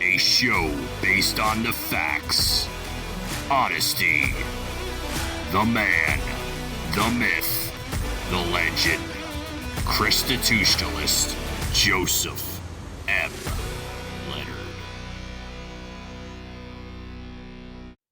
A show based on the facts, honesty, the man, the myth, the legend. ChristiTutionalist Joseph M. Leonard.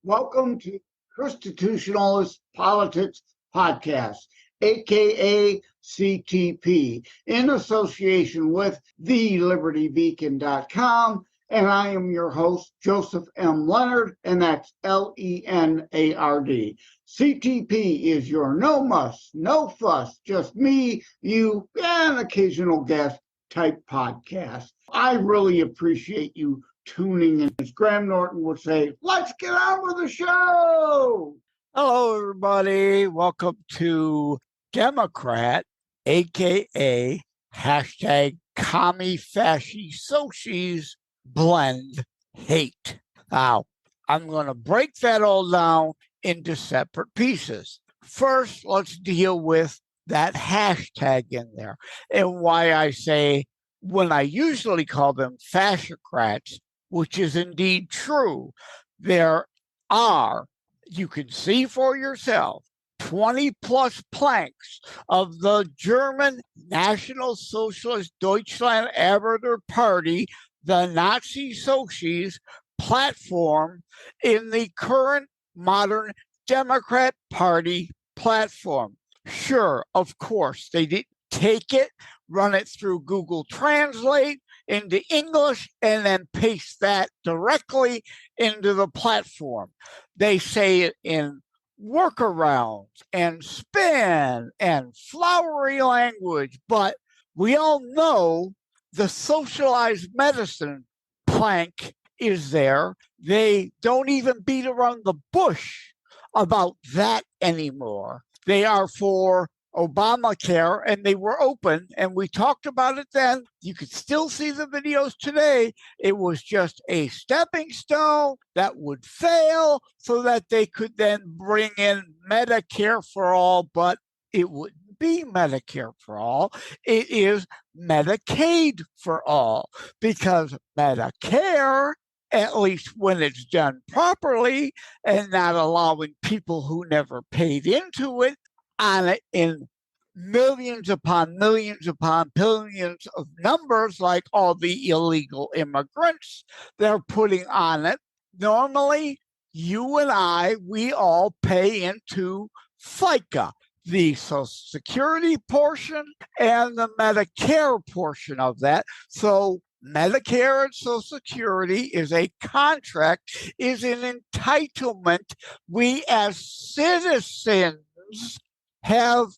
Welcome to ChristiTutionalist Politics Podcast, aka CTP, in association with thelibertybeacon.com. And I am your host, Joseph M. Leonard, and that's L-E-N-A-R-D. CTP is your no muss, no fuss, just me, you, and an occasional guest type podcast. I really appreciate you tuning in. As Graham Norton would say, let's get on with the show. Hello, everybody. Welcome to Democrat, aka hashtag CommieFasciSocies blend hate. Now, I'm going to break that all down into separate pieces. First, let's deal with that hashtag in there and why I say when I usually call them Fascicrats, which is indeed true, there are, you can see for yourself, 20 plus planks of the German National Socialist Deutschland Arbeiter Party, the Nazi Socies platform in the current modern Democrat Party platform. Sure, of course, they didn't take it, run it through Google Translate into English, and then paste that directly into the platform. They say it in workarounds and spin and flowery language, but we all know the Socialized-Medicine plank is there. They don't even beat around the bush about that anymore. They are for Obamacare, and they were open, and we talked about it then. You can still see the videos today. It was just a stepping stone that would fail so that they could then bring in Medicare for all, but it wouldn't be Medicare for all. It is Medicaid for all, because Medicare, at least when it's done properly and not allowing people who never paid into it on it in millions upon millions upon billions of numbers, like all the illegal immigrants they're putting on it. Normally, you and I, we all pay into FICA, the Social Security portion and the Medicare portion of that. So Medicare and Social Security is a contract, is an entitlement we as citizens have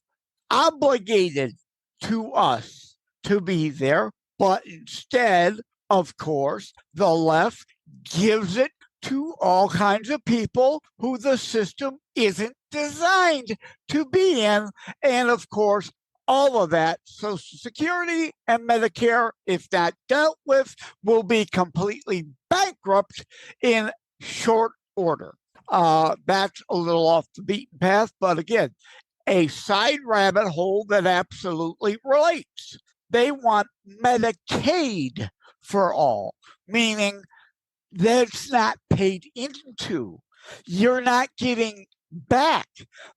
obligated to us to be there. But instead, of course, the left gives it to all kinds of people who the system isn't designed to be in. And of course, all of that, Social Security and Medicare, if not dealt with, will be completely bankrupt in short order. That's a little off the beaten path, but again, a side rabbit hole that absolutely relates. They want Medicaid for all, meaning that's not paid into. You're not getting back.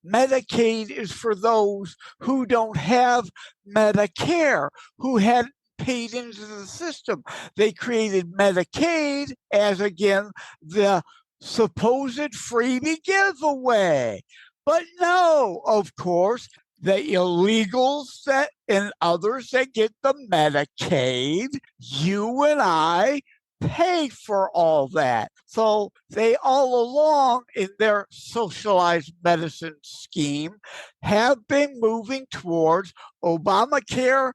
Medicaid is for those who don't have Medicare, who hadn't paid into the system. They created Medicaid as, again, the supposed freebie giveaway. But no, of course, the illegals that and others that get the Medicaid, you and I pay for all that. So they all along in their socialized medicine scheme have been moving towards Obamacare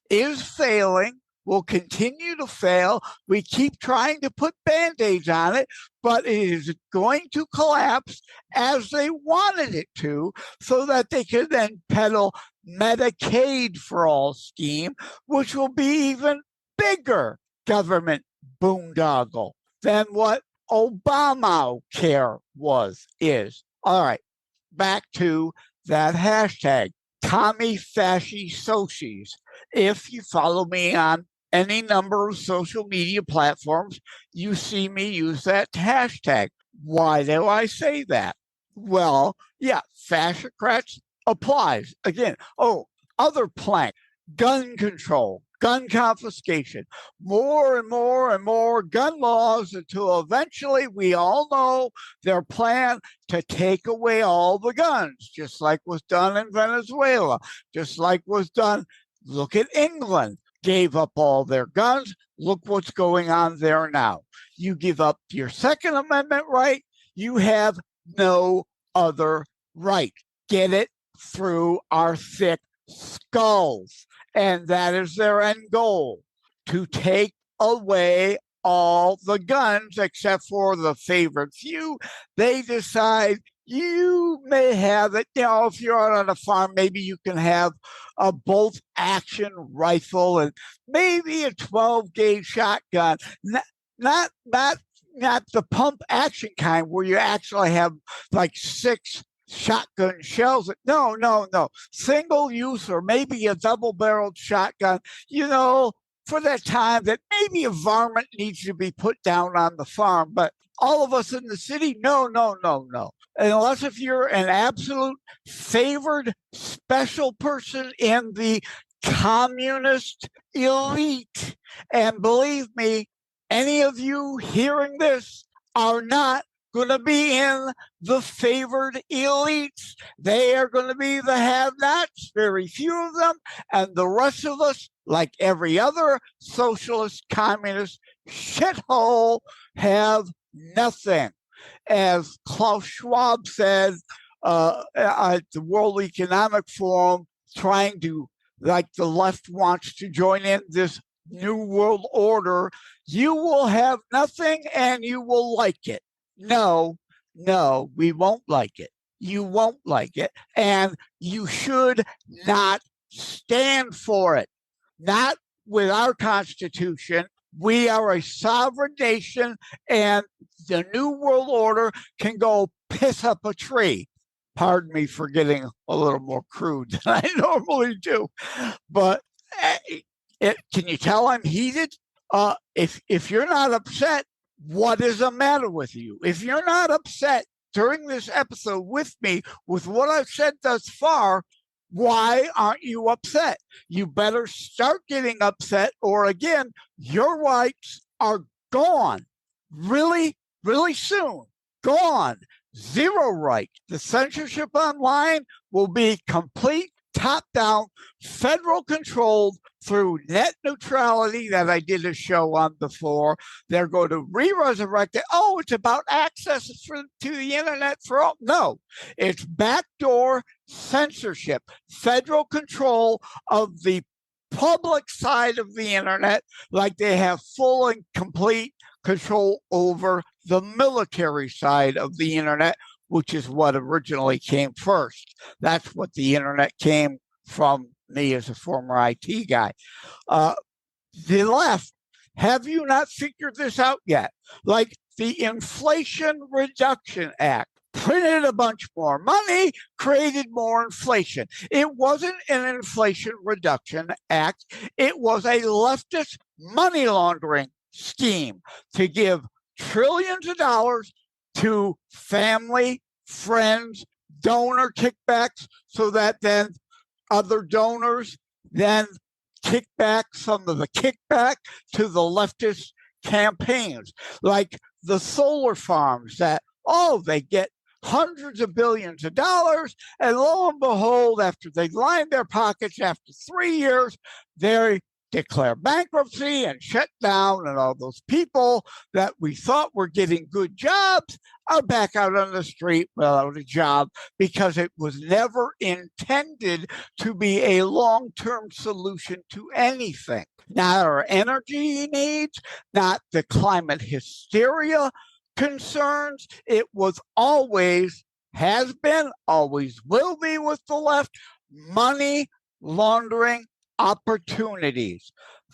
is failing, will continue to fail. We keep trying to put Band-Aids on it, but it is going to collapse as they wanted it to, so that they could then peddle Medicaid for all scheme, which will be even bigger government boondoggle than what Obamacare is. All right, back to that hashtag, CommieFasciSocies. If you follow me on any number of social media platforms, you see me use that hashtag. Why do I say that? Well, yeah, Fascicrats applies. Again, other plank, gun control, gun confiscation, more and more and more gun laws until eventually we all know their plan to take away all the guns, just like was done in Venezuela, just like was done. Look at England, gave up all their guns. Look what's going on there now. You give up your Second Amendment right, you have no other right. Get it through our thick skulls. And that is their end goal, to take away all the guns except for the favorite few. They decide you may have it, if you're out on a farm, maybe you can have a bolt action rifle and maybe a 12-gauge shotgun. Not the pump action kind where you actually have like 6 shotgun shells. No. Single use or maybe a double-barreled shotgun, for that time that maybe a varmint needs to be put down on the farm. But all of us in the city, no. Unless if you're an absolute favored special person in the communist elite. And believe me, any of you hearing this are not going to be in the favored elites. They are going to be the have-nots, very few of them, and the rest of us, like every other socialist, communist shithole, have nothing. As Klaus Schwab said at the World Economic Forum, trying to, like the left wants to join in this new world order, you will have nothing and you will like it. No, we won't like it. You won't like it. And you should not stand for it. Not with our Constitution. We are a sovereign nation, and the New World Order can go piss up a tree. Pardon me for getting a little more crude than I normally do. But can you tell I'm heated? If you're not upset, what is the matter with you? If you're not upset during this episode with me, with what I've said thus far, why aren't you upset? You better start getting upset, or again, your rights are gone really, really soon. Gone. Zero right. The censorship online will be complete, top-down, federal controlled through net neutrality that I did a show on before. They're going to re-resurrect it. Oh, it's about access to the internet for all. No, it's backdoor censorship, federal control of the public side of the internet, like they have full and complete control over the military side of the internet, which is what originally came first. That's what the internet came from me as a former IT guy. The left, have you not figured this out yet? Like the Inflation Reduction Act printed a bunch more money, created more inflation. It wasn't an Inflation Reduction Act. It was a leftist money laundering scheme to give trillions of dollars to family, friends, donor kickbacks, so that then other donors then kick back some of the kickback to the leftist campaigns, like the solar farms that, they get hundreds of billions of dollars, and lo and behold, after they line their pockets after 3 years, they declare bankruptcy and shut down, and all those people that we thought were getting good jobs are back out on the street without a job, because it was never intended to be a long-term solution to anything. Not our energy needs, not the climate hysteria concerns. It was always, has been, always will be with the left, money laundering opportunities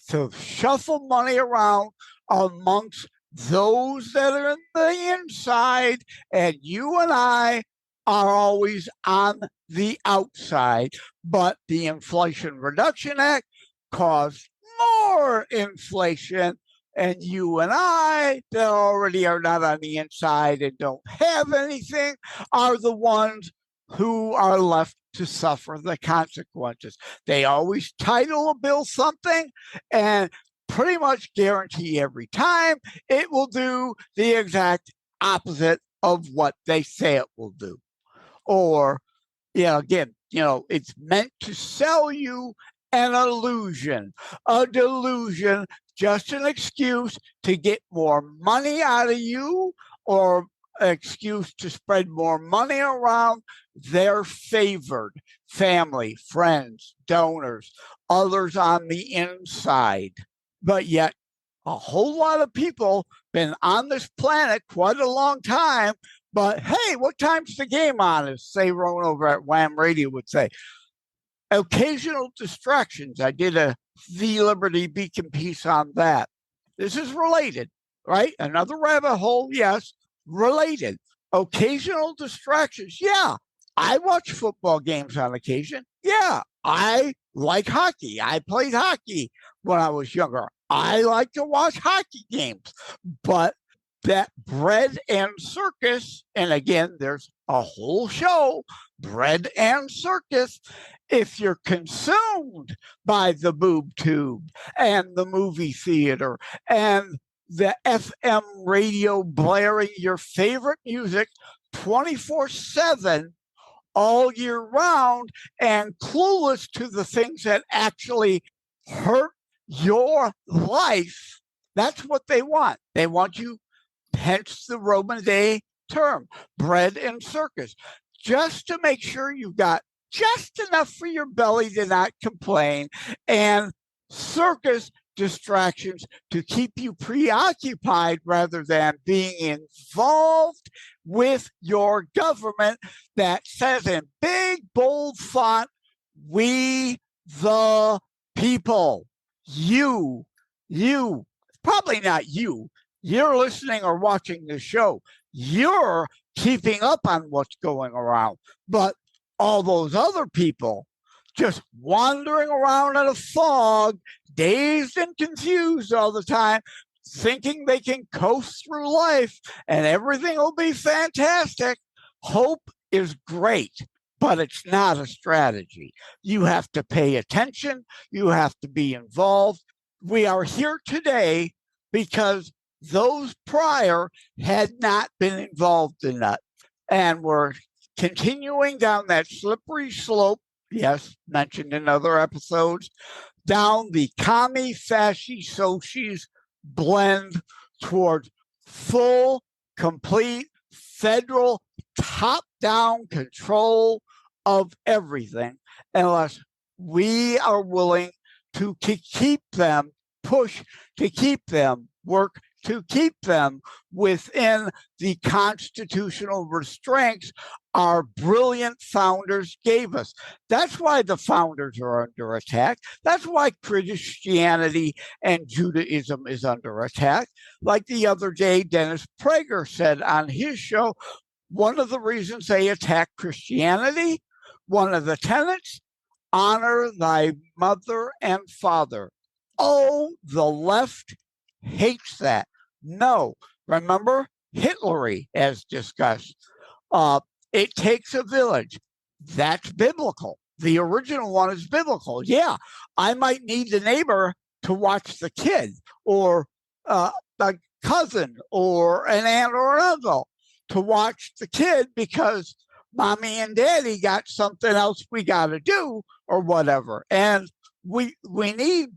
to shuffle money around amongst those that are in the inside, and you and I are always on the outside. But the Inflation Reduction Act caused more inflation. And you and I, that already are not on the inside and don't have anything, are the ones who are left to suffer the consequences. They always title a bill something and pretty much guarantee every time it will do the exact opposite of what they say it will do. Or, again, it's meant to sell you an illusion, a delusion, just an excuse to get more money out of you or an excuse to spread more money around their favored family, friends, donors, others on the inside. But yet, a whole lot of people been on this planet quite a long time. But hey, what time's the game on? As Saron over at Wham Radio would say. Occasional distractions. I did a The Liberty Beacon piece on that. This is related, right? Another rabbit hole, yes, related. Occasional distractions. Yeah, I watch football games on occasion. Yeah, I like hockey. I played hockey when I was younger. I like to watch hockey games. But that bread and circus, and again, there's a whole show, bread and circus, if you're consumed by the boob tube and the movie theater and the FM radio blaring your favorite music 24/7 all year round and clueless to the things that actually hurt your life, that's what they want. They want you, hence the Roman day term, bread and circus, just to make sure you've got just enough for your belly to not complain, and circus distractions to keep you preoccupied rather than being involved with your government that says in big, bold font, we the people. You, probably not you. You're listening or watching the show. You're keeping up on what's going around. But all those other people just wandering around in a fog, dazed and confused all the time, thinking they can coast through life and everything will be fantastic. Hope is great, but it's not a strategy. You have to pay attention. You have to be involved. We are here today because those prior had not been involved in that. And we're continuing down that slippery slope, yes, mentioned in other episodes, down the CommieFasciSocies blend toward full, complete, federal, top-down control of everything, unless we are willing to keep them, push to keep them, work to keep them within the constitutional restraints our brilliant founders gave us. That's why the founders are under attack. That's why Christianity and Judaism is under attack. Like the other day, Dennis Prager said on his show, one of the reasons they attack Christianity, one of the tenets, honor thy mother and father. Oh, the left hates that. No, remember Hitlery, as discussed. It takes a village. That's biblical. The original one is biblical. Yeah, I might need the neighbor to watch the kid, or a cousin, or an aunt or an uncle to watch the kid because mommy and daddy got something else we got to do or whatever. And we need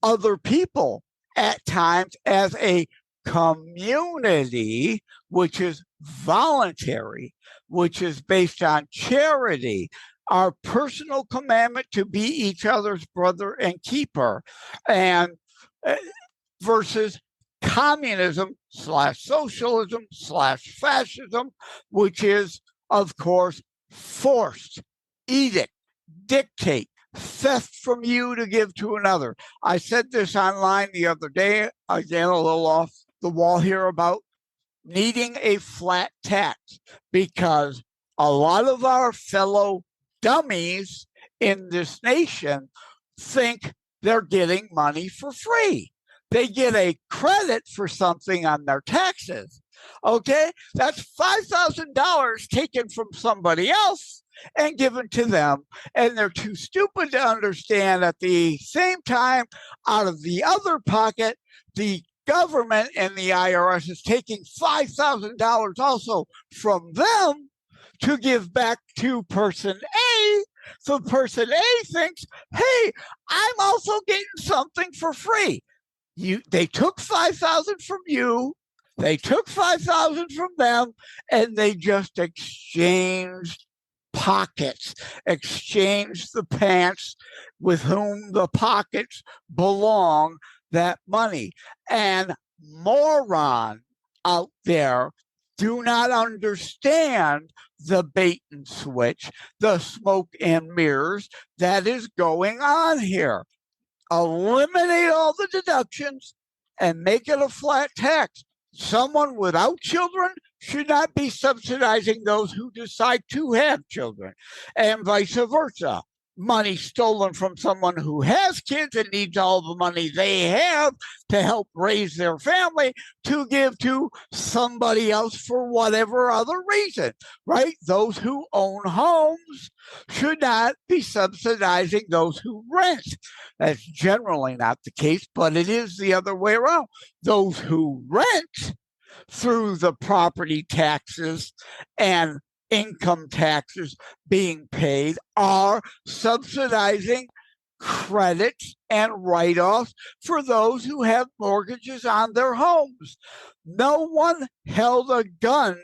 other people at times as a community, which is voluntary, which is based on charity, our personal commandment to be each other's brother and keeper, and versus communism / socialism / fascism, which is, of course, forced, edict, dictate, theft from you to give to another. I said this online the other day, again, a little off the wall here, about needing a flat tax, because a lot of our fellow dummies in this nation think they're getting money for free. They get a credit for something on their taxes. Okay, that's $5,000 taken from somebody else and given to them. And they're too stupid to understand at the same time, out of the other pocket, the government and the IRS is taking $5,000 also from them to give back to person A. So person A thinks, hey, I'm also getting something for free. They took 5,000 from you, they took 5,000 from them, and they just exchanged pockets, exchanged the pants with whom the pockets belong, that money. And morons out there do not understand the bait and switch, the smoke and mirrors that is going on here. Eliminate all the deductions and make it a flat tax. Someone without children should not be subsidizing those who decide to have children, and vice versa. Money stolen from someone who has kids and needs all the money they have to help raise their family to give to somebody else for whatever other reason, right? Those who own homes should not be subsidizing those who rent. That's generally not the case, but it is the other way around. Those who rent through the property taxes and income taxes being paid are subsidizing credits and write-offs for those who have mortgages on their homes. No one held a gun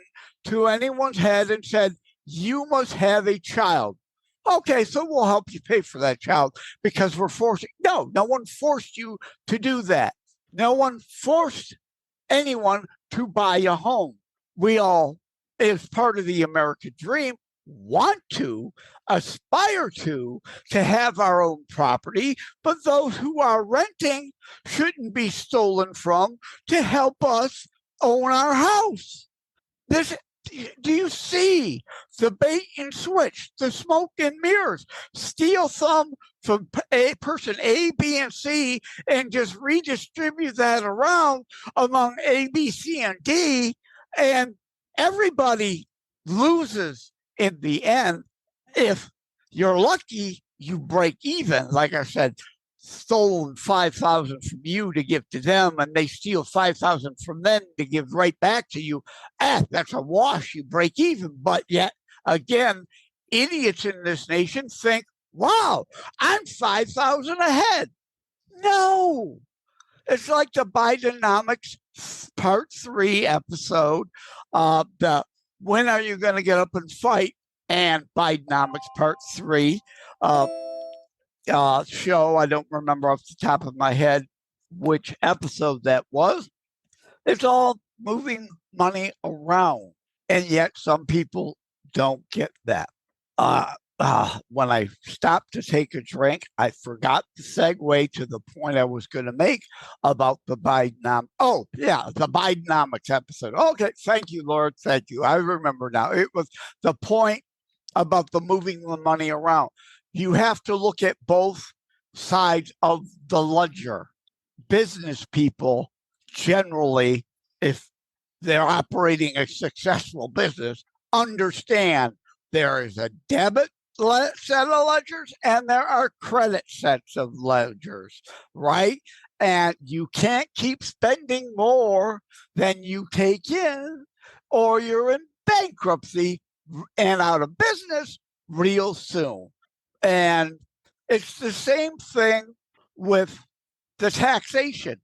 to anyone's head and said, you must have a child. Okay, so we'll help you pay for that child because we're forcing. No one forced you to do that. No one forced anyone to buy a home. We all, as part of the American dream, want to, aspire to have our own property, but those who are renting shouldn't be stolen from to help us own our house. Do you see the bait and switch, the smoke and mirrors? Steal some from person A, B, and C and just redistribute that around among A, B, C, and D, and everybody loses in the end. If you're lucky, you break even. Like I said, stolen 5,000 from you to give to them, and they steal 5,000 from them to give right back to you. That's a wash. You break even. But yet, again, idiots in this nation think, wow, I'm 5,000 ahead. No. It's like the Bidenomics Part 3 episode, the When Are You Going to Get Up and Fight? And Bidenomics Part 3 show. I don't remember off the top of my head which episode that was. It's all moving money around, and yet some people don't get that. When I stopped to take a drink, I forgot to segue to the point I was going to make about the Bidenomics. Oh, yeah, the Bidenomics episode. Okay, thank you, Lord. Thank you. I remember now. It was the point about the moving the money around. You have to look at both sides of the ledger. Business people generally, if they're operating a successful business, understand there is a debit set of ledgers and there are credit sets of ledgers, right? And you can't keep spending more than you take in, or you're in bankruptcy and out of business real soon. And it's the same thing with the taxation,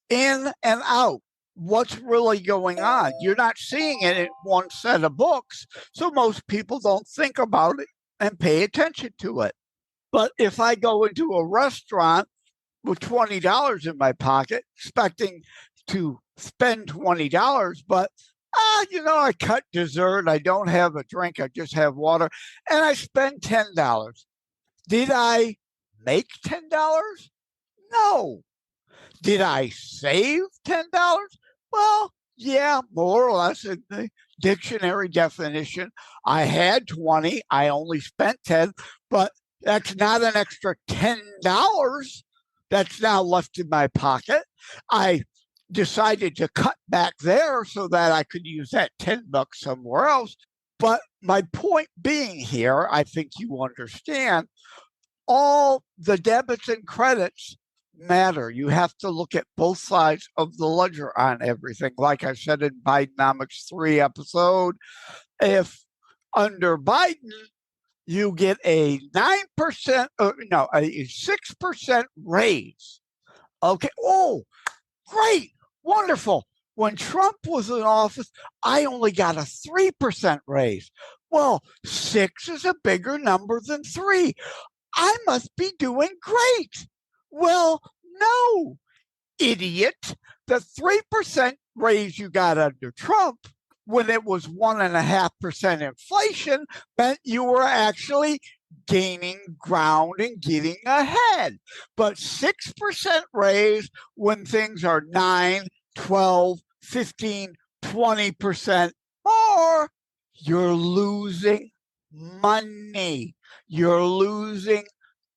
in and out. What's really going on? You're not seeing it in one set of books, so most people don't think about it and pay attention to it. But if I go into a restaurant with $20 in my pocket, expecting to spend $20, but I cut dessert, I don't have a drink, I just have water, and I spend $10. Did I make $10? No. Did I save $10? Well, yeah, more or less in the dictionary definition. I had 20, I only spent 10, but that's not an extra $10 that's now left in my pocket. I decided to cut back there so that I could use that $10 somewhere else. But my point being here, I think you understand, all the debits and credits matter. You have to look at both sides of the ledger on everything. Like I said in Bidenomics 3 episode, if under Biden, you get a 9%, a 6% raise. Okay. Oh, great. Wonderful. When Trump was in office, I only got a 3% raise. Well, 6 is a bigger number than 3. I must be doing great. Well, no, idiot. The 3% raise you got under Trump, when it was 1.5% inflation, meant you were actually gaining ground and getting ahead. But 6% raise when things are 9, 12, 15, 20% more, you're losing money. You're losing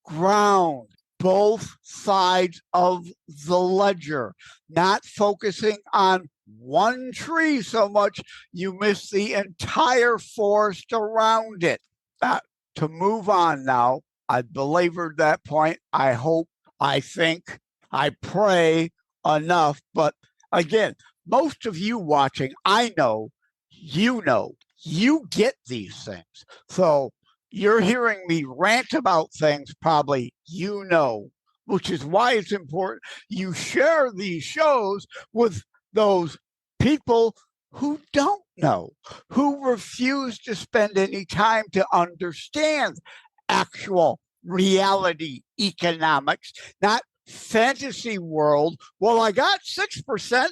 ground. Both sides of the ledger, not focusing on one tree so much you miss the entire forest around it. To move on now, I belabored that point. I hope, I think, I pray enough. But again, most of you watching, I know, you get these things. So you're hearing me rant about things probably which is why it's important you share these shows with those people who don't know, who refuse to spend any time to understand actual reality economics, not fantasy world. Well, I got 6%.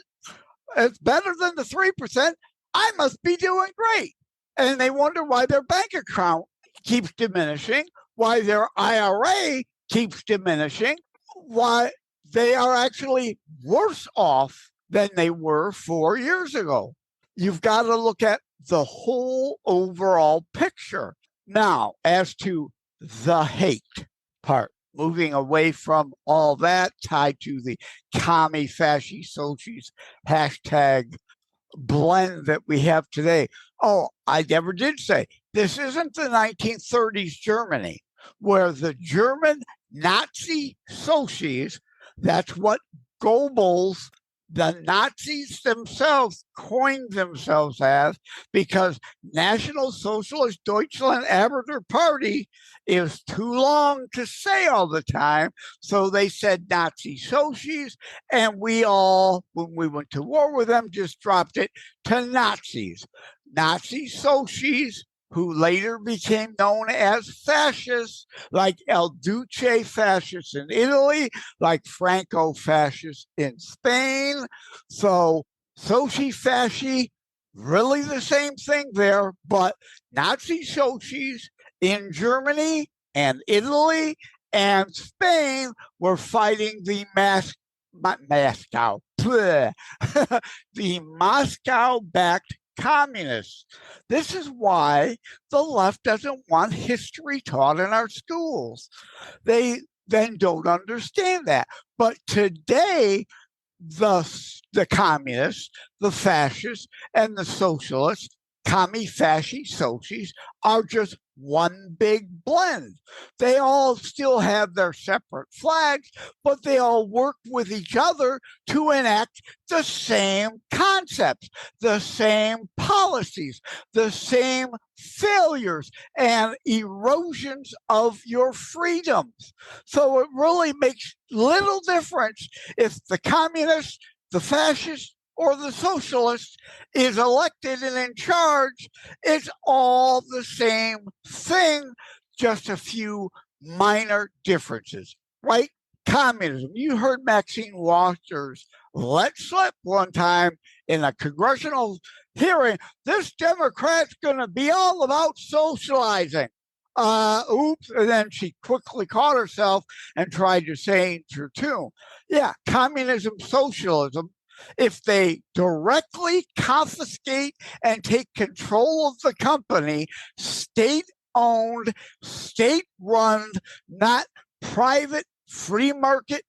It's better than the 3%. I must be doing great. And they wonder why their bank account keeps diminishing, why their IRA keeps diminishing, why they are actually worse off than they were 4 years ago. You've got to look at the whole overall picture. Now, as to the hate part, moving away from all that tied to the CommieFasciSocies hashtag blend that we have today. Oh, I never did say this isn't the 1930s Germany, where the German Nazi Socies, that's what Goebbels, the Nazis themselves, coined themselves as, because National Socialist Deutschland Arbeiter Party is too long to say all the time. So they said Nazi Socies, and we all, when we went to war with them, just dropped it to Nazis. Nazi Socies, who later became known as fascists, like El Duce fascists in Italy, like Franco fascists in Spain. So Soci-Fasci, really the same thing there, but Nazi Socies in Germany and Italy and Spain were fighting the the Moscow-backed communists. This is why the left doesn't want history taught in our schools. They then don't understand that. But today, the communists, the fascists, and the socialists, CommieFasciSocies, are just one big blend. They all still have their separate flags, but they all work with each other to enact the same concepts, the same policies, the same failures and erosions of your freedoms. So it really makes little difference if the communists, the fascists, or the socialist is elected and in charge. It's all the same thing, just a few minor differences, right? Communism. You heard Maxine Waters let slip one time in a congressional hearing, this Democrat's going to be all about socializing. Oops. And then she quickly caught herself and tried to change her tune. Yeah, communism, socialism. If they directly confiscate and take control of the company, state-owned, state-run, not private free market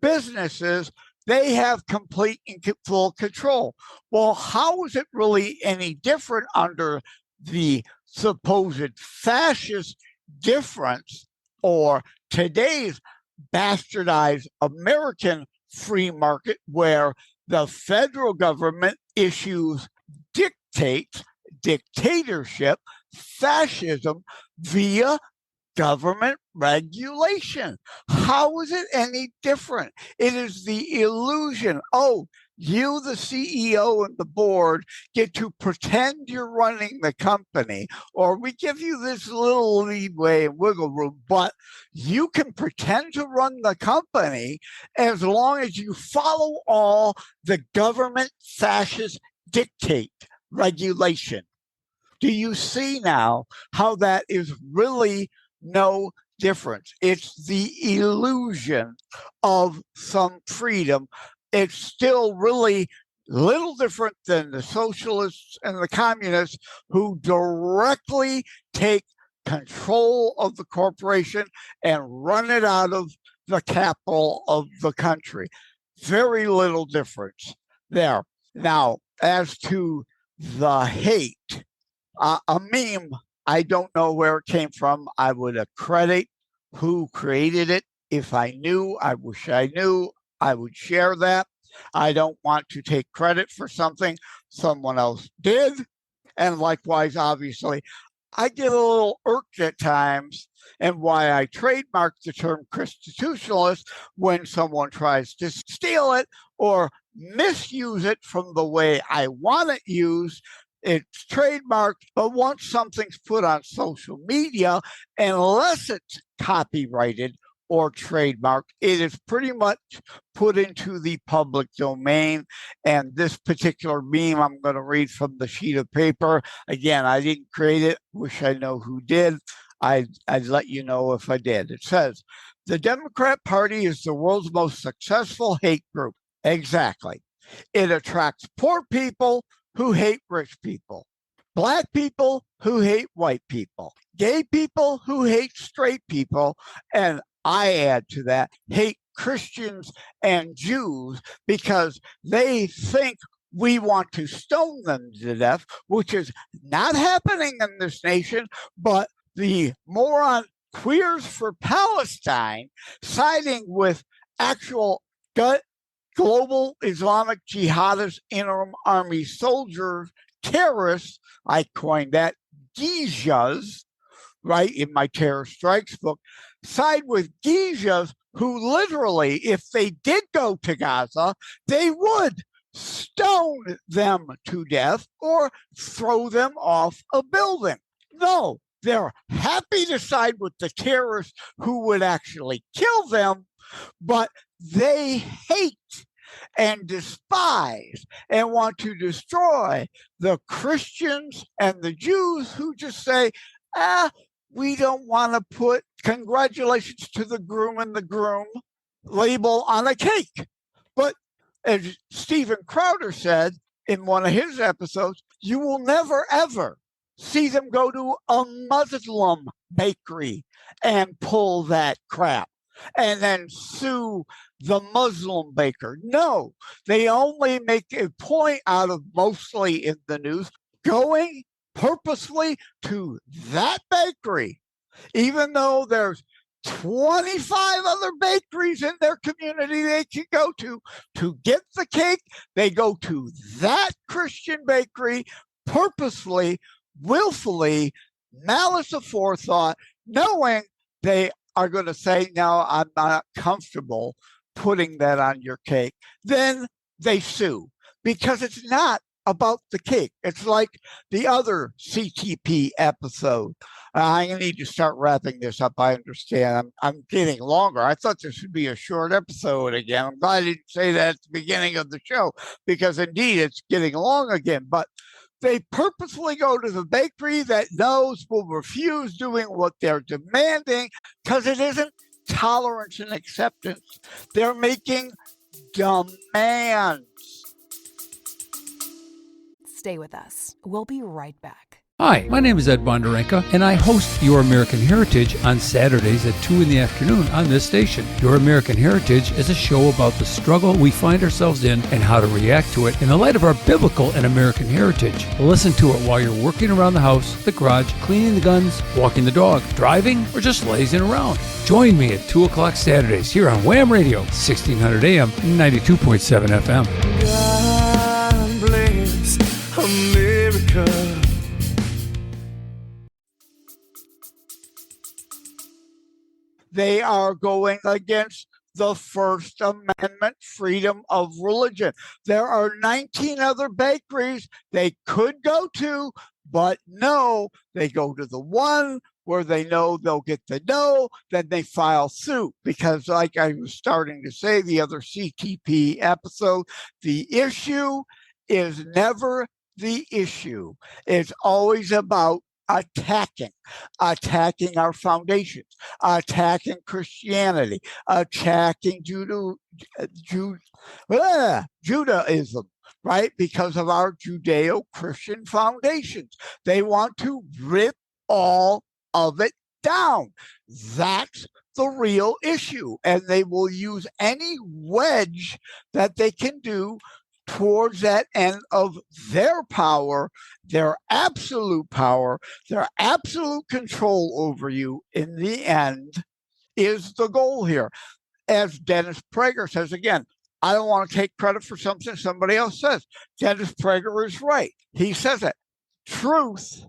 businesses, they have complete and full control. Well, how is it really any different under the supposed fascist difference or today's bastardized American free market where the federal government issues dictatorship, fascism via government regulation? How is it any different? It is the illusion. Oh, you, the CEO and the board, get to pretend you're running the company, or we give you this little leeway and wiggle room, but you can pretend to run the company as long as you follow all the government fascist dictate regulation. Do you see now how that is really no difference? It's the illusion of some freedom. It's still really little different than the socialists and the communists who directly take control of the corporation and run it out of the capital of the country. Very little difference there. Now, as to the hate, a meme, I don't know where it came from. I would accredit who created it. If I knew, I wish I knew, I would share that. I don't want to take credit for something someone else did. And likewise, obviously, I get a little irked at times, and why I trademarked the term ChristiTutionalist when someone tries to steal it or misuse it from the way I want it used. It's trademarked, but once something's put on social media, unless it's copyrighted or trademarked, it is pretty much put into the public domain. And this particular meme I'm going to read from the sheet of paper. Again, I didn't create it. Wish I know who did. I'd let you know if I did. It says, the Democrat Party is the world's most successful hate group. Exactly. It attracts poor people who hate rich people, Black people who hate white people, gay people who hate straight people, and I add to that, hate Christians and Jews because they think we want to stone them to death, which is not happening in this nation, but the moron Queers for Palestine siding with actual global Islamic jihadist interim army soldiers, terrorists, I coined that, Gizas, right, in my terror strikes book, side with Gizas who literally, if they did go to Gaza, they would stone them to death or throw them off a building. No, they're happy to side with the terrorists who would actually kill them, but they hate and despise and want to destroy the Christians and the Jews who just say, we don't want to put congratulations to the groom and the groom label on a cake. But as Stephen Crowder said in one of his episodes, you will never, ever see them go to a Muslim bakery and pull that crap and then sue the Muslim baker. No, they only make a point out of, mostly in the news, going purposely to that bakery, even though there's 25 other bakeries in their community they can go to get the cake. They go to that Christian bakery purposely, willfully, malice aforethought, knowing they are going to say, no, I'm not comfortable putting that on your cake. Then they sue because it's not about the cake. It's like the other CTP episode. I need to start wrapping this up. I understand I'm getting longer. I thought this would be a short episode again. I'm glad I didn't say that at the beginning of the show because indeed it's getting long again. But they purposefully go to the bakery that knows will refuse doing what they're demanding because it isn't tolerance and acceptance. They're making demands. Stay with us. We'll be right back. Hi, my name is Ed Bondarenka, and I host Your American Heritage on Saturdays at 2 in the afternoon on this station. Your American Heritage is a show about the struggle we find ourselves in and how to react to it in the light of our biblical and American heritage. Listen to it while you're working around the house, the garage, cleaning the guns, walking the dog, driving, or just lazing around. Join me at 2 o'clock Saturdays here on Wham Radio, 1600 AM, 92.7 FM. God bless America. They are going against the First Amendment freedom of religion. There are 19 other bakeries they could go to, but no, they go to the one where they know they'll get the no, then they file suit. Because like I was starting to say the other CTP episode, the issue is never the issue. It's always about attacking our foundations, attacking Christianity, attacking Judaism, right? Because of our Judeo-Christian foundations. They want to rip all of it down. That's the real issue. And they will use any wedge that they can do towards that end of their power, their absolute power, their absolute control over you in the end is the goal here. As Dennis Prager says, again, I don't want to take credit for something somebody else says. Dennis Prager is right. He says it. Truth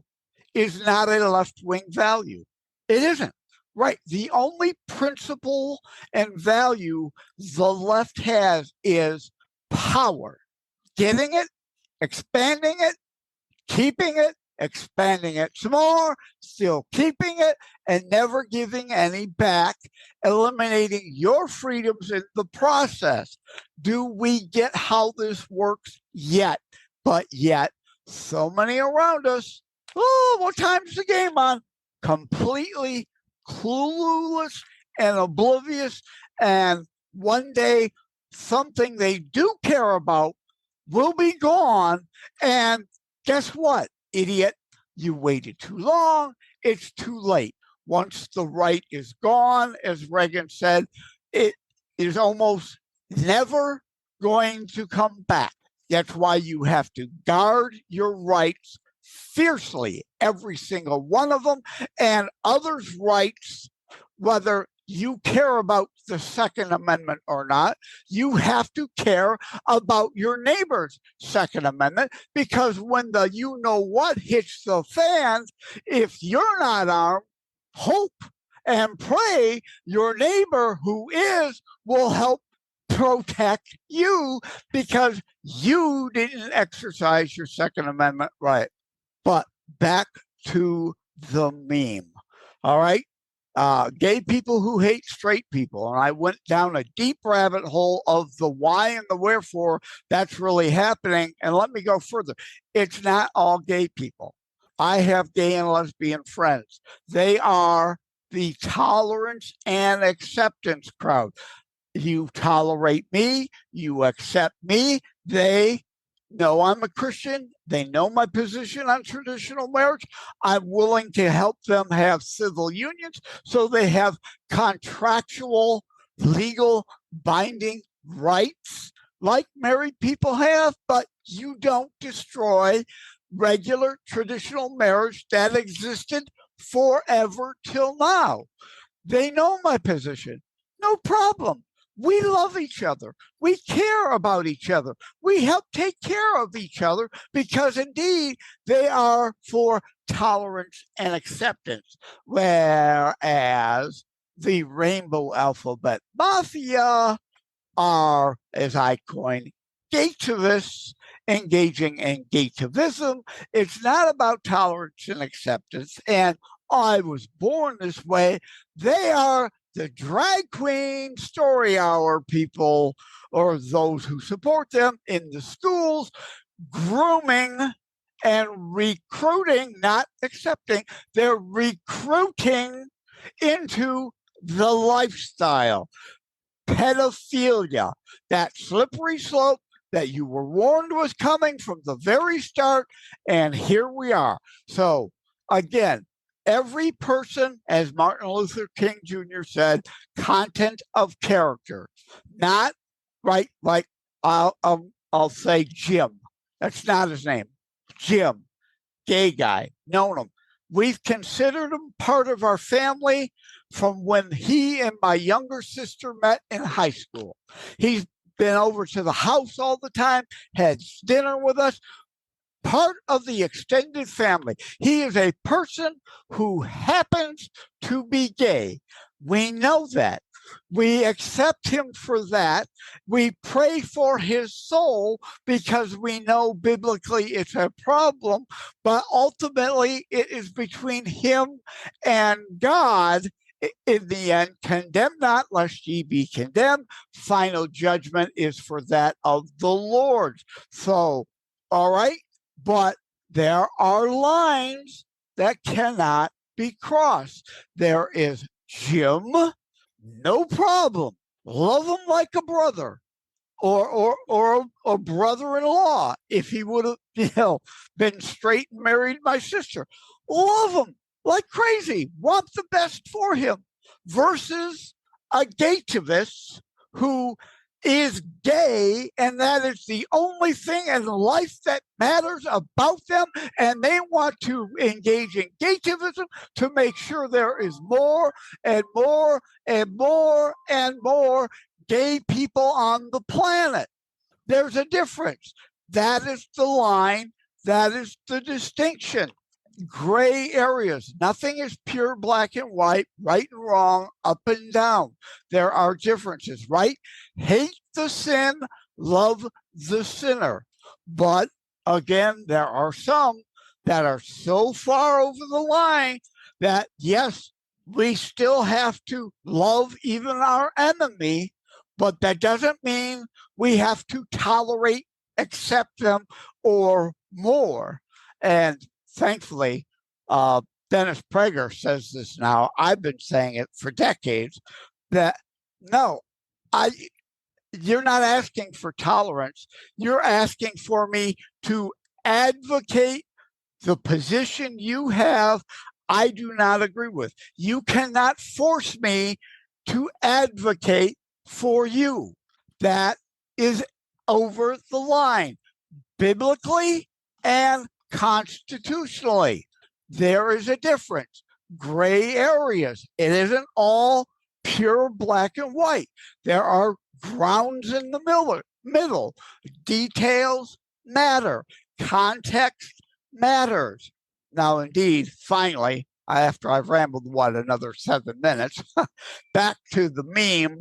is not a left-wing value. It isn't. Right. The only principle and value the left has is power. Getting it, expanding it, keeping it, expanding it some more, still keeping it, and never giving any back, eliminating your freedoms in the process. Do we get how this works yet? But yet, so many around us, oh, what time's the game on? Completely clueless and oblivious, and one day something they do care about will be gone, and guess what, idiot? You waited too long. It's too late. Once the right is gone, as Reagan said, it is almost never going to come back. That's why you have to guard your rights fiercely, every single one of them, and others' rights, whether you care about the Second Amendment or not, you have to care about your neighbor's Second Amendment, because when the you-know-what hits the fan, if you're not armed, hope and pray your neighbor who is will help protect you because you didn't exercise your Second Amendment right. But back to the meme, all right? Gay people who hate straight people. And I went down a deep rabbit hole of the why and the wherefore that's really happening. And let me go further. It's not all gay people. I have gay and lesbian friends. They are the tolerance and acceptance crowd. You tolerate me, you accept me, they know I'm a Christian. They know my position on traditional marriage. I'm willing to help them have civil unions so they have contractual, legal, binding rights like married people have, but you don't destroy regular traditional marriage that existed forever till now. They know my position. No problem. We love each other. We care about each other. We help take care of each other because indeed they are for tolerance and acceptance. Whereas the Rainbow Alphabet Mafia are, as I coined, gativists engaging in gativism. It's not about tolerance and acceptance. And I was born this way. They are the drag queen story hour people, or those who support them in the schools, grooming and recruiting, not accepting, they're recruiting into the lifestyle. Pedophilia, that slippery slope that you were warned was coming from the very start, and here we are. So again, every person, as Martin Luther King Jr. said, content of character, not right. Like I'll say Jim. That's not his name. Jim, gay guy, known him. We've considered him part of our family from when he and my younger sister met in high school. He's been over to the house all the time, had dinner with us, part of the extended family. He is a person who happens to be gay. We know that. We accept him for that. We pray for his soul because we know biblically it's a problem, but ultimately it is between him and God. In the end, condemn not, lest ye be condemned. Final judgment is for that of the Lord. So, all right, but there are lines that cannot be crossed. There is Jim, no problem. Love him like a brother, or a brother-in-law. If he would have, been straight and married my sister, love him like crazy, want the best for him, versus a gaytivist who is gay, and that is the only thing in life that matters about them, and they want to engage in gaytivism to make sure there is more and more and more and more gay people on the planet. There's a difference. That is the line. That is the distinction. Gray areas. Nothing is pure black and white, right and wrong, up and down. There are differences, right? Hate the sin, love the sinner. But again, there are some that are so far over the line that, yes, we still have to love even our enemy, but that doesn't mean we have to tolerate, accept them, or more. And thankfully, Dennis Prager says this now. I've been saying it for decades, that no, you're not asking for tolerance. You're asking for me to advocate the position you have I do not agree with. You cannot force me to advocate for you. That is over the line, biblically and constitutionally. There is a difference. Gray areas. It isn't all pure black and white. There are grounds in the middle. Details matter. Context matters. Now, indeed, finally, after I've rambled, another 7 minutes, back to the meme,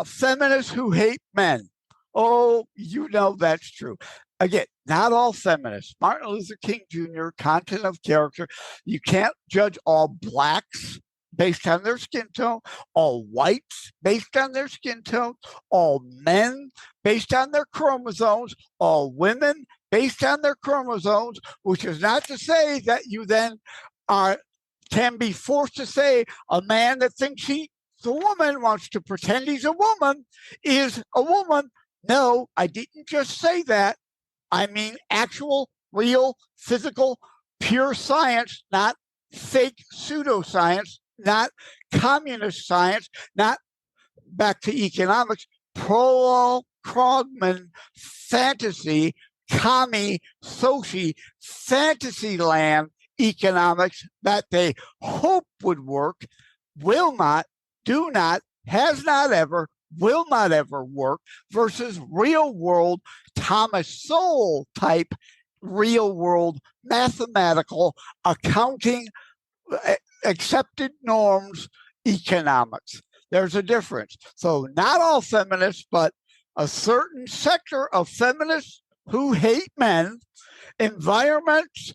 feminists who hate men. Oh, you know that's true. Again, not all feminists. Martin Luther King Jr., content of character. You can't judge all blacks based on their skin tone, all whites based on their skin tone, all men based on their chromosomes, all women based on their chromosomes, which is not to say that you then can be forced to say a man that thinks he's a woman, wants to pretend he's a woman, is a woman. No, I didn't just say that. I mean actual, real, physical, pure science, not fake pseudoscience, not communist science, not back to economics, Paul Krugman fantasy, CommieFasciSocies, fantasy land economics that they hope would work, will not, do not, has not ever, will not ever work, versus real world Thomas Sowell type real world mathematical accounting accepted norms economics. There's a difference. So not all feminists, but a certain sector of feminists who hate men, environmentalists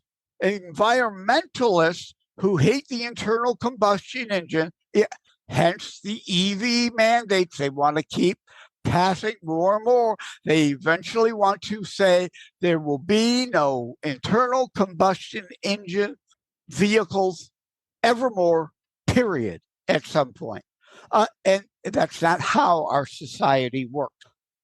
who hate the internal combustion engine, hence the EV mandates. They want to keep passing more and more. They eventually want to say there will be no internal combustion engine vehicles evermore, period, at some point. And that's not how our society works.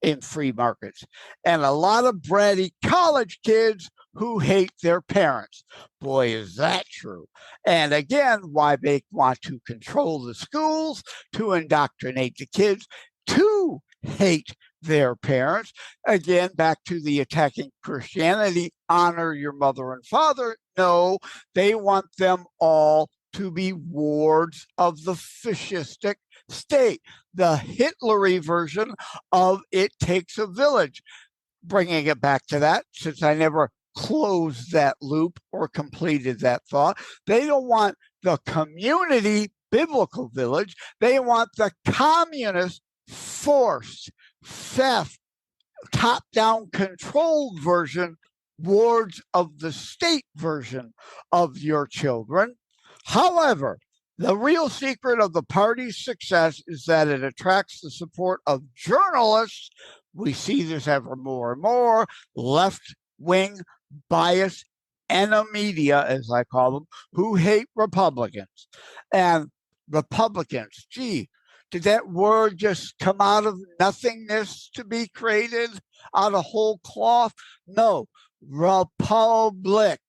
in free markets, and a lot of bratty college kids who hate their parents. Boy, is that true. And again, why they want to control the schools, to indoctrinate the kids, to hate their parents. Again, back to the attacking Christianity, honor your mother and father. No, they want them all to be wards of the fascistic state, the Hitlery version of It Takes a Village. Bringing it back to that, since I never closed that loop or completed that thought, they don't want the community biblical village. They want the communist forced, theft, top-down controlled version, wards of the state version of your children. However, the real secret of the party's success is that it attracts the support of journalists. We see this ever more and more, left-wing bias media, as I call them, who hate Republicans. And Republicans, gee, did that word just come out of nothingness to be created out of whole cloth? No, republic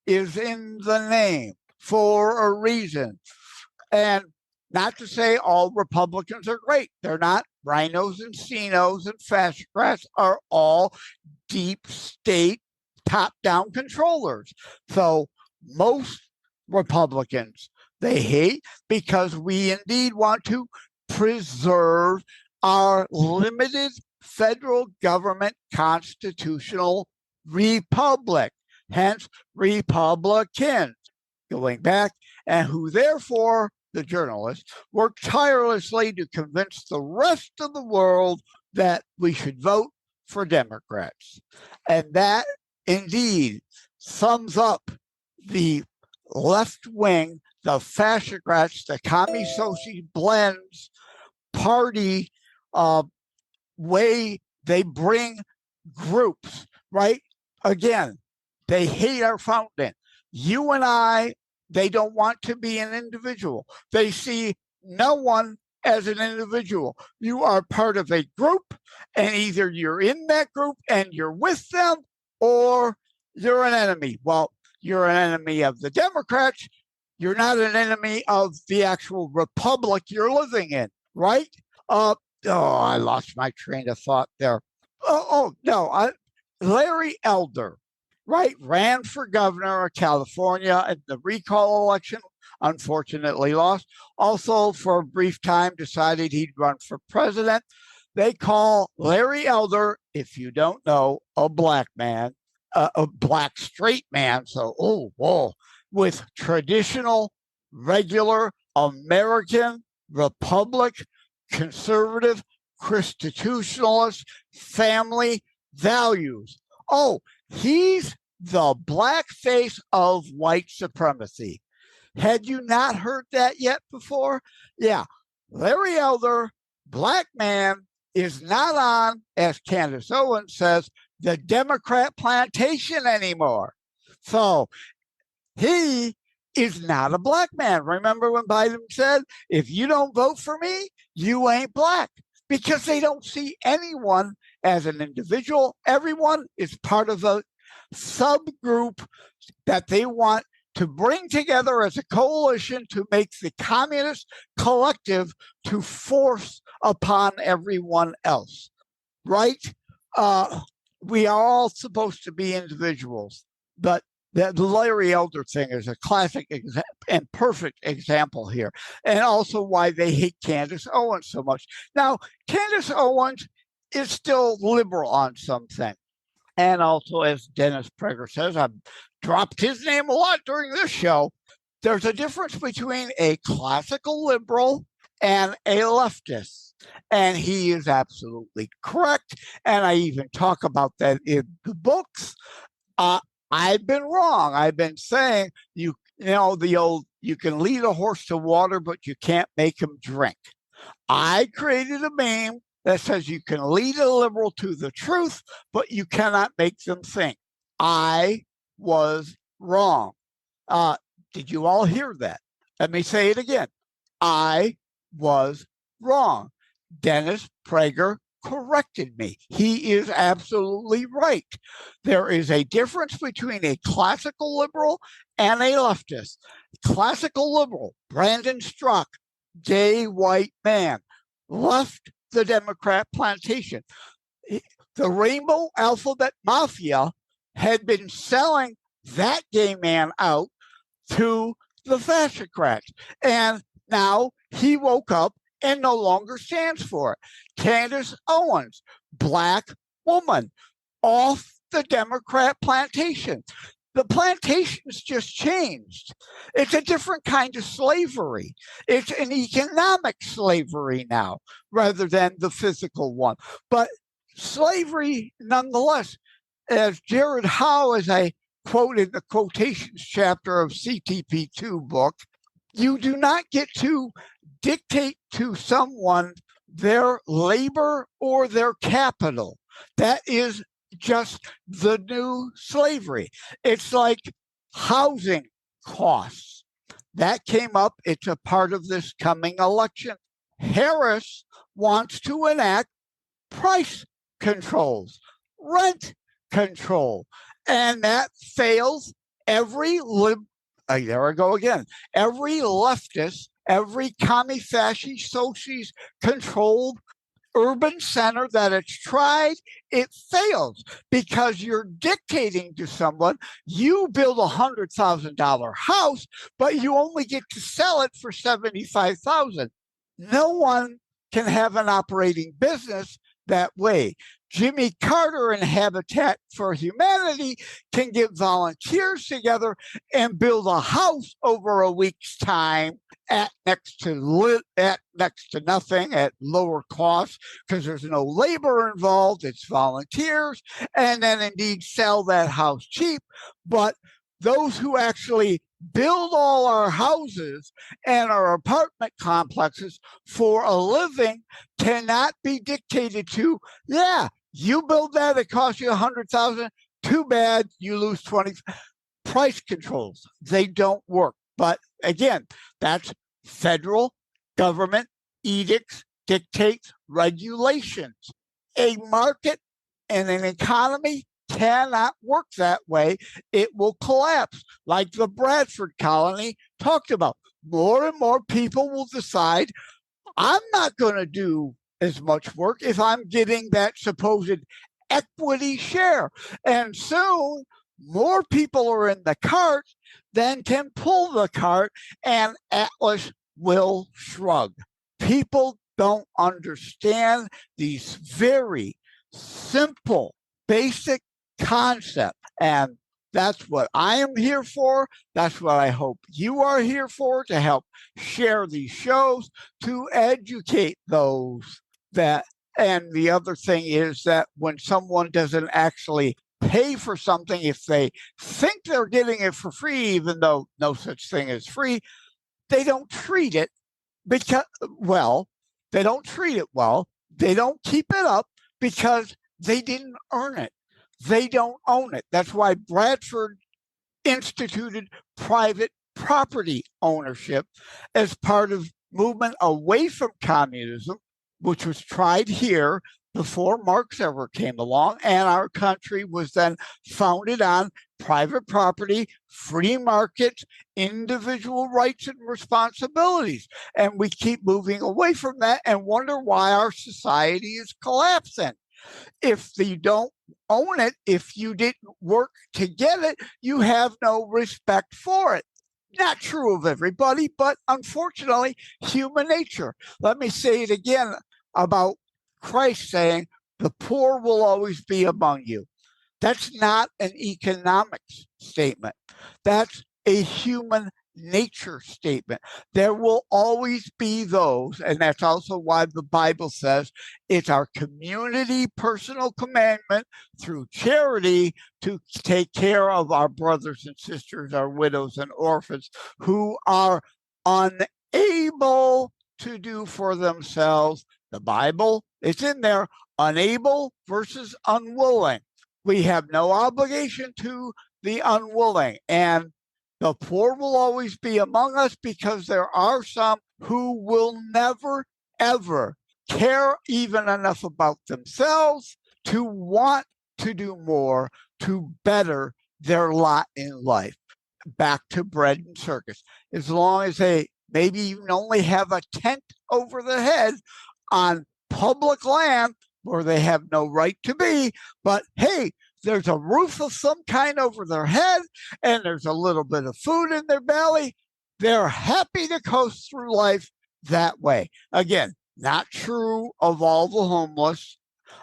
is in the name for a reason. And not to say all Republicans are great. They're not. Rhinos and Cinos and Fascicrats are all deep state top-down controllers. So most Republicans, they hate because we indeed want to preserve our limited federal government constitutional republic, hence Republicans, going back, and who therefore, the journalists, work tirelessly to convince the rest of the world that we should vote for Democrats. And that indeed sums up the left wing, the Fascicrats, the CommieFasciSocies blends party way they bring groups, right? Again, they hate our founding. You and I, they don't want to be an individual. They see no one as an individual. You are part of a group, and either you're in that group and you're with them, or you're an enemy. Well, you're an enemy of the Democrats. You're not an enemy of the actual republic you're living in, right? I lost my train of thought there. Larry Elder, right, ran for governor of California at the recall election, unfortunately lost. Also, for a brief time, decided he'd run for president. They call Larry Elder, if you don't know, a black man, a black straight man. So, with traditional, regular American, Republic, conservative, ChristiTutionalist, family values. Oh, he's the black face of white supremacy. Had you not heard that yet before? Yeah, Larry Elder, black man, is not on, as Candace Owens says, the Democrat plantation anymore. So he is not a black man. Remember when Biden said, if you don't vote for me, you ain't black? Because they don't see anyone as an individual. Everyone is part of a subgroup that they want to bring together as a coalition to make the communist collective to force upon everyone else, right? We are all supposed to be individuals, but the Larry Elder thing is a classic and perfect example here, and also why they hate Candace Owens so much. Now, Candace Owens is still liberal on something. And also, as Dennis Prager says, I've dropped his name a lot during this show. There's a difference between a classical liberal and a leftist. And he is absolutely correct. And I even talk about that in the books. I've been wrong. I've been saying, you know, the old, you can lead a horse to water, but you can't make him drink. I created a meme that says you can lead a liberal to the truth, but you cannot make them think. I was wrong. Did you all hear that? Let me say it again. I was wrong. Dennis Prager corrected me. He is absolutely right. There is a difference between a classical liberal and a leftist. Classical liberal, Brandon Straka, gay white man, left the Democrat plantation. The Rainbow Alphabet Mafia had been selling that gay man out to the Fascicrats. And now he woke up and no longer stands for it. Candace Owens, black woman, off the Democrat plantation. The plantations just changed. It's a different kind of slavery. It's an economic slavery now rather than the physical one. But slavery, nonetheless, as Jared Howe, as I quote in the quotations chapter of CTP2 book, you do not get to dictate to someone their labor or their capital. That is just the new slavery. It's like housing costs. That came up. It's a part of this coming election. Harris wants to enact price controls, rent control, and that fails every there I go again. Every leftist, every CommieFasciSocies controlled urban center that it's tried, it fails because you're dictating to someone, you build $100,000 house, but you only get to sell it for $75,000. No one can have an operating business that way. Jimmy Carter and Habitat for Humanity can get volunteers together and build a house over a week's time at next to nothing, at lower cost, because there's no labor involved. It's volunteers, and then indeed sell that house cheap. But those who actually build all our houses and our apartment complexes for a living cannot be dictated to. Yeah, you build that, it costs you $100,000. Too bad, you lose 20. Price controls, they don't work. But again, that's federal government edicts, dictates, regulations. A market and an economy cannot work that way. It will collapse, like the Bradford colony talked about. More and more people will decide, I'm not going to do as much work if I'm getting that supposed equity share. And soon, more people are in the cart than can pull the cart, and Atlas will shrug. People don't understand these very simple, basic concept, and that's what I am here for. That's what I hope you are here for, to help share these shows, to educate those that. And the other thing is that when someone doesn't actually pay for something, if they think they're getting it for free, even though no such thing as free, they don't treat it well. They don't treat it well. They don't keep it up because they didn't earn it. They don't own it. That's why Bradford instituted private property ownership as part of movement away from communism, which was tried here before Marx ever came along. And our country was then founded on private property, free markets, individual rights and responsibilities. And we keep moving away from that and wonder why our society is collapsing. If you don't own it, if you didn't work to get it, you have no respect for it. Not true of everybody, but unfortunately, human nature. Let me say it again about Christ saying, the poor will always be among you. That's not an economics statement. That's a human nature statement. There will always be those, and that's also why the Bible says it's our community personal commandment through charity to take care of our brothers and sisters, our widows and orphans who are unable to do for themselves. The Bible, it's in there, unable versus unwilling. We have no obligation to the unwilling, and the poor will always be among us because there are some who will never, ever care even enough about themselves to want to do more to better their lot in life. Back to bread and circus. As long as they maybe even only have a tent over their head on public land where they have no right to be, but hey, there's a roof of some kind over their head and there's a little bit of food in their belly, they're happy to coast through life that way. Again, not true of all the homeless.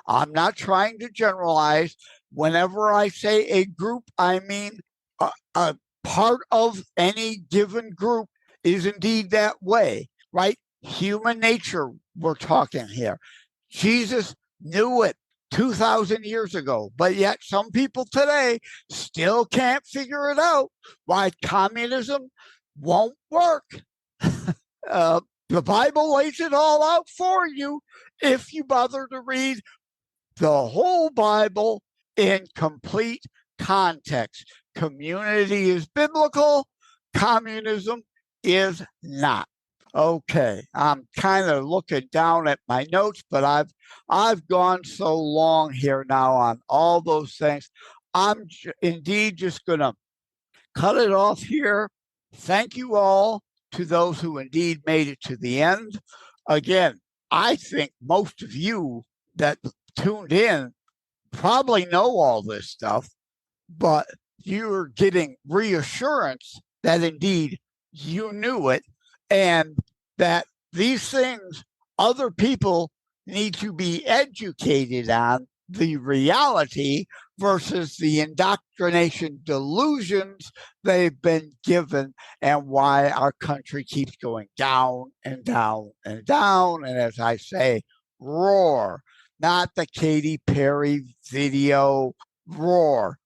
I'm not trying to generalize. Whenever I say a group, I mean a part of any given group is indeed that way, right? Human nature, we're talking here. Jesus knew it 2,000 years ago, but yet some people today still can't figure it out why communism won't work. The Bible lays it all out for you if you bother to read the whole Bible in complete context. Community is biblical, communism is not. Okay, I'm kind of looking down at my notes, but I've gone so long here now on all those things. I'm indeed just going to cut it off here. Thank you all to those who indeed made it to the end. Again, I think most of you that tuned in probably know all this stuff, but you're getting reassurance that indeed you knew it and that these things other people need to be educated on the reality versus the indoctrination delusions they've been given and why our country keeps going down and down and down. And as I say, roar, not the Katy Perry video, roar.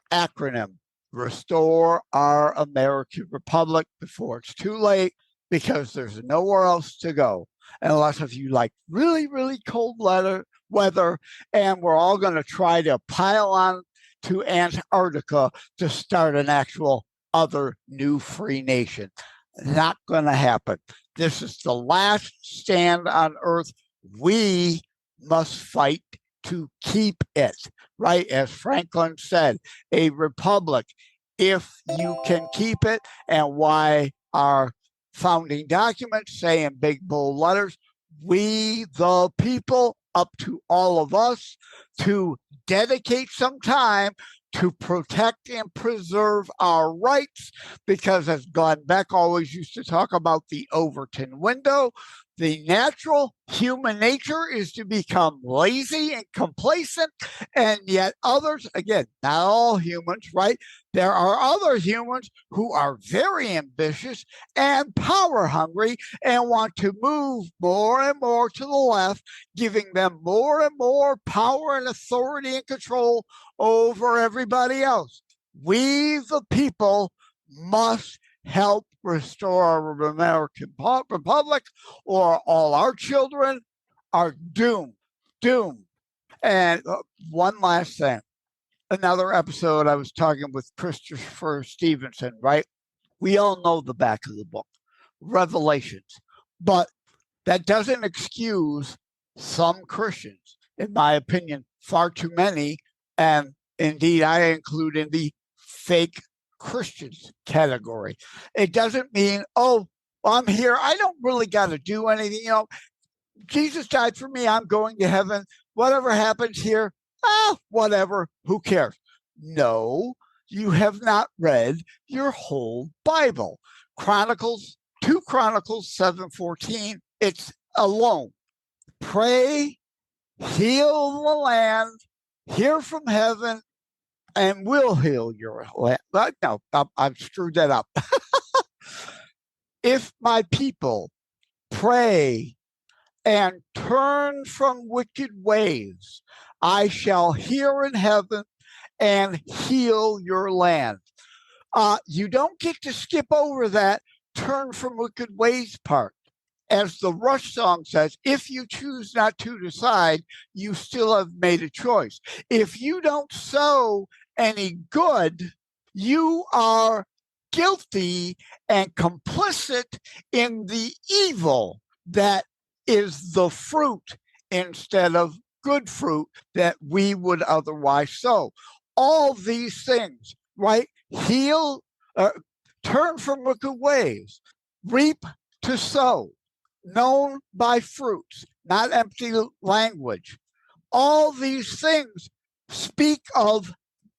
Acronym, restore our American Republic before it's too late, because there's nowhere else to go unless if you like really, really cold weather, and we're all going to try to pile on to Antarctica to start an actual other new free nation. Not going to happen. This is the last stand on earth. We must fight to keep it, right? As Franklin said, a republic, if you can keep it, and why our founding documents say in big bold letters, we the people, up to all of us to dedicate some time to protect and preserve our rights, because as Glenn Beck always used to talk about the Overton window, the natural human nature is to become lazy and complacent, and yet others, again, not all humans, right? There are other humans who are very ambitious and power hungry and want to move more and more to the left, giving them more and more power and authority and control over everybody else. We, the people, must help restore our American Republic, or all our children are doomed. And one last thing. Another episode, I was talking with Christopher Stevenson, right? We all know the back of the book, Revelations. But that doesn't excuse some Christians, in my opinion, far too many, and indeed I include in the fake Christians category. It doesn't mean, oh, I'm here, I don't really got to do anything. You know, Jesus died for me, I'm going to heaven. Whatever happens here, whatever, who cares? No, you have not read your whole Bible. 2 Chronicles 7:14, it's alone. Pray, heal the land, hear from heaven, and we'll heal your land. No, I've screwed that up. If my people pray and turn from wicked ways, I shall hear in heaven and heal your land. You don't get to skip over that turn from wicked ways part. As the Rush song says, if you choose not to decide, you still have made a choice. If you don't sow any good, you are guilty and complicit in the evil that is the fruit instead of good fruit that we would otherwise sow. All these things, right? Heal, turn from wicked ways, reap to sow, known by fruits, not empty language. All these things speak of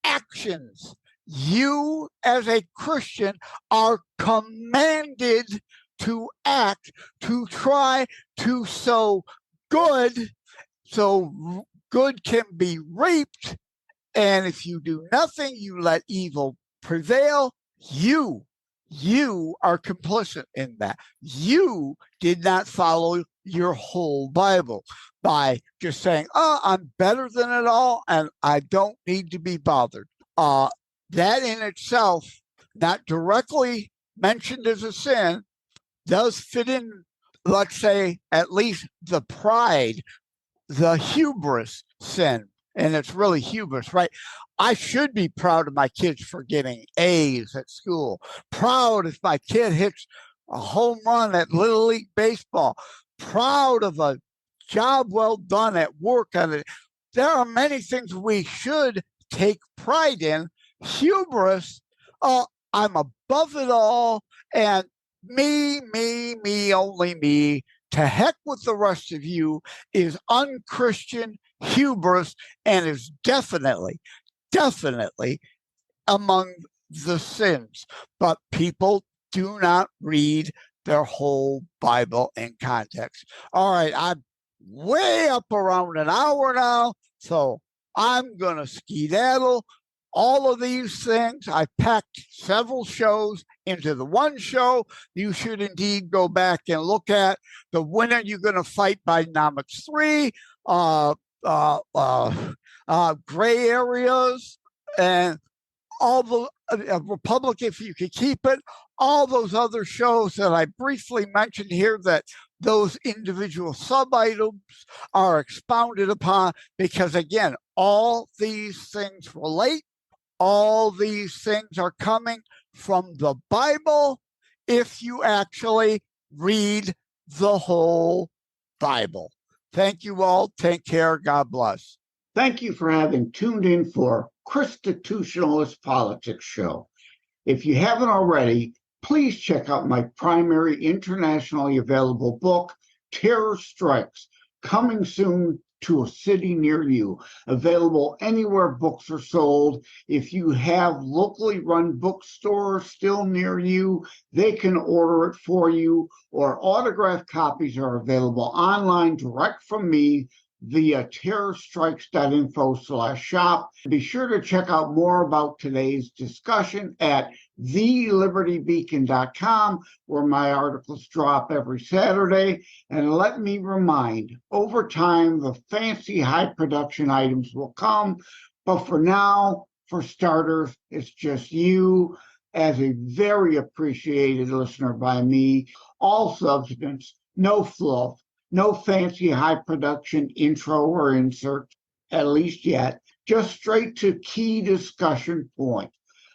actions. You, as a Christian, are commanded to act, to try to sow good, so good can be reaped. And if you do nothing, you let evil prevail. You are complicit in that. You did not follow your whole Bible by just saying, oh, I'm better than it all and I don't need to be bothered. That in itself, not directly mentioned as a sin, does fit in, let's say, at least the pride, the hubris sin. And it's really hubris, right? I should be proud of my kids for getting A's at school. Proud if my kid hits a home run at Little League Baseball. Proud of a job well done at work. There are many things we should take pride in. Hubris, I'm above it all, and me, only me, to heck with the rest of you, is unchristian hubris and is definitely among the sins. But people do not read their whole Bible in context. All right, I'm way up around an hour now, so I'm going to skedaddle. All of these things, I packed several shows into the one show. You should indeed go back and look at the Winner You're Going to Fight Bidenomics 3, Gray Areas, and all the Republic, if you could keep it, all those other shows that I briefly mentioned here, that those individual sub-items are expounded upon, because again, all these things relate. All these things are coming from the Bible if you actually read the whole Bible. Thank you all. Take care. God bless. Thank you for having tuned in for ChristiTutionalist Politics Show. If you haven't already, please check out my primary internationally available book, Terror Strikes, coming soon to a city near you. Available anywhere books are sold. If you have locally run bookstores still near you, they can order it for you, or autographed copies are available online direct from me via terrorstrikes.info/shop. Be sure to check out more about today's discussion at thelibertybeacon.com, where my articles drop every Saturday. And let me remind, over time, the fancy high production items will come. But for now, for starters, it's just you as a very appreciated listener by me. All substance, no fluff, no fancy high production intro or insert, at least yet, just straight to key discussion point.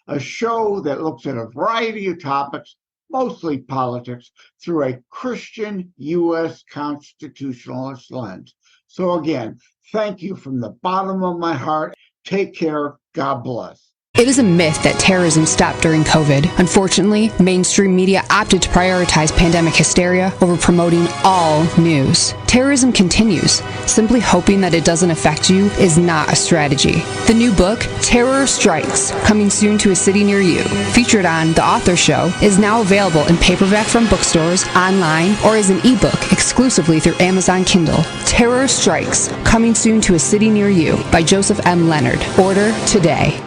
A show that looks at a variety of topics, mostly politics, through a Christian U.S. constitutionalist lens. So again, thank you from the bottom of my heart. Take care. God bless. It is a myth that terrorism stopped during COVID. Unfortunately, mainstream media opted to prioritize pandemic hysteria over promoting all news. Terrorism continues. Simply hoping that it doesn't affect you is not a strategy. The new book, Terror Strikes, coming soon to a city near you, featured on The Author Show, is now available in paperback from bookstores, online, or as an ebook exclusively through Amazon Kindle. Terror Strikes, coming soon to a city near you by Joseph M. Leonard. Order today.